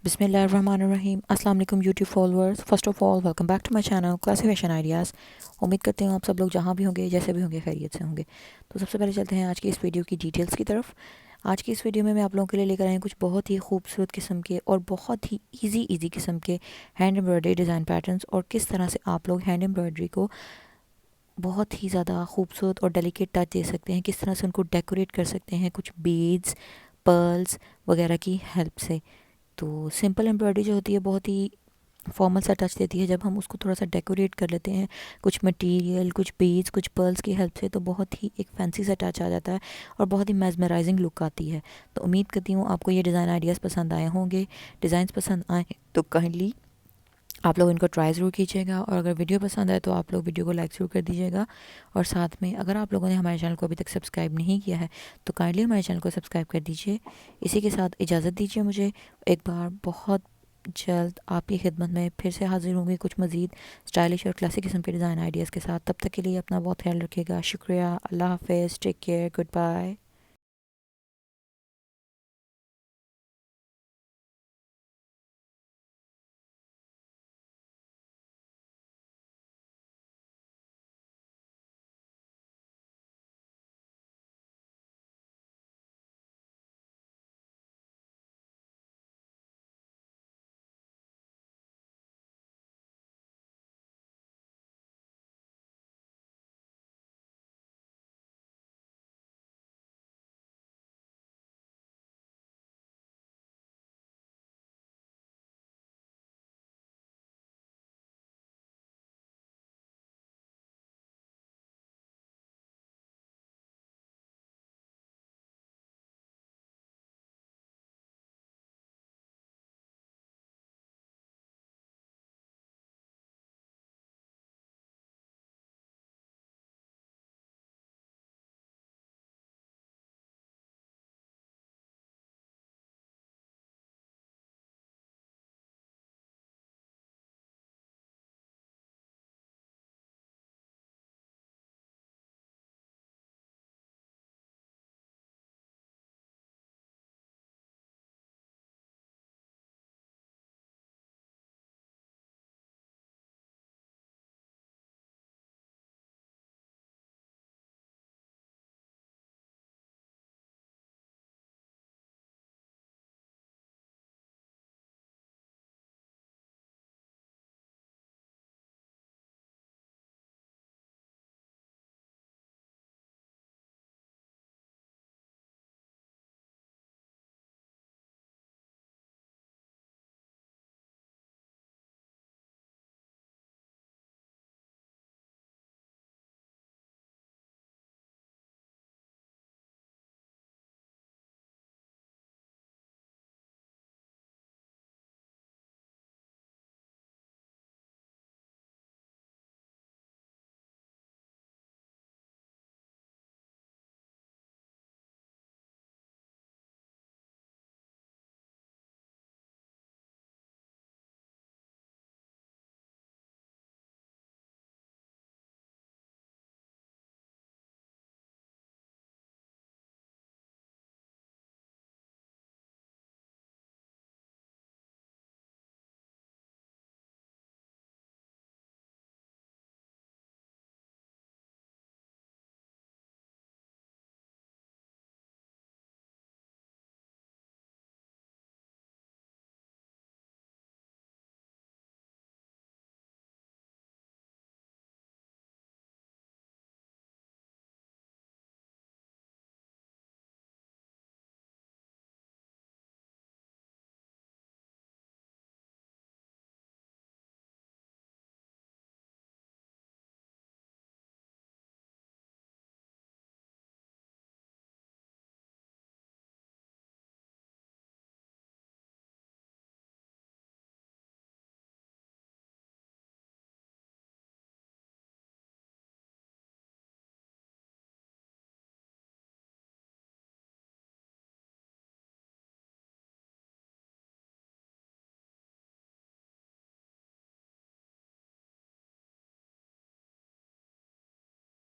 बिस्मिल्लाहिर्रहमानिर्रहीम। अस्सलाम वालेकुम YouTube followers. First of all welcome back to my channel classic fashion ideas. उम्मीद करते हैं आप सब लोग जहाँ भी होंगे जैसे भी होंगे खैरियत से होंगे। तो सबसे पहले चलते हैं आज की इस वीडियो की डिटेल्स की तरफ। आज की इस वीडियो में मैं आप लोगों के लिए लेकर आई हूँ कुछ बहुत ही खूबसूरत किस्म के और बहुत ही ईजी किस्म के हैंड एम्ब्रॉयडरी डिज़ाइन पैटर्न्स, और किस तरह से आप लोग हैंड एम्ब्रॉयडरी को बहुत ही ज़्यादा खूबसूरत और डेलिकेट टच दे सकते हैं, किस तरह से उनको डेकोरेट कर सकते हैं कुछ बीड्स, पर्ल्स वगैरह की हेल्प से। तो सिंपल एम्ब्रॉयडरी जो होती है बहुत ही फॉर्मल सा टच देती है। जब हम उसको थोड़ा सा डेकोरेट कर लेते हैं कुछ मटेरियल, कुछ बीड्स, कुछ पर्ल्स की हेल्प से, तो बहुत ही एक फैंसी सा टच आ जाता है और बहुत ही मेस्मराइजिंग लुक आती है। तो उम्मीद करती हूँ आपको ये डिज़ाइन आइडियाज़ पसंद आए होंगे। डिज़ाइंस पसंद आए तो काइंडली आप लोग इनको ट्राई ज़रूर कीजिएगा, और अगर वीडियो पसंद आए तो आप लोग वीडियो को लाइक ज़रूर कर दीजिएगा। और साथ में अगर आप लोगों ने हमारे चैनल को अभी तक सब्सक्राइब नहीं किया है तो काइंडली हमारे चैनल को सब्सक्राइब कर दीजिए। इसी के साथ इजाज़त दीजिए मुझे। एक बार बहुत जल्द आपकी खिदमत में फिर से हाजिर होंगी कुछ मज़ीद स्टाइलिश और क्लासिक किस्म के डिज़ाइन आइडियाज़ के साथ। तब तक के लिए अपना बहुत ख्याल रखिएगा। शुक्रिया। अल्लाह हाफ़िज़। Take care. Good bye.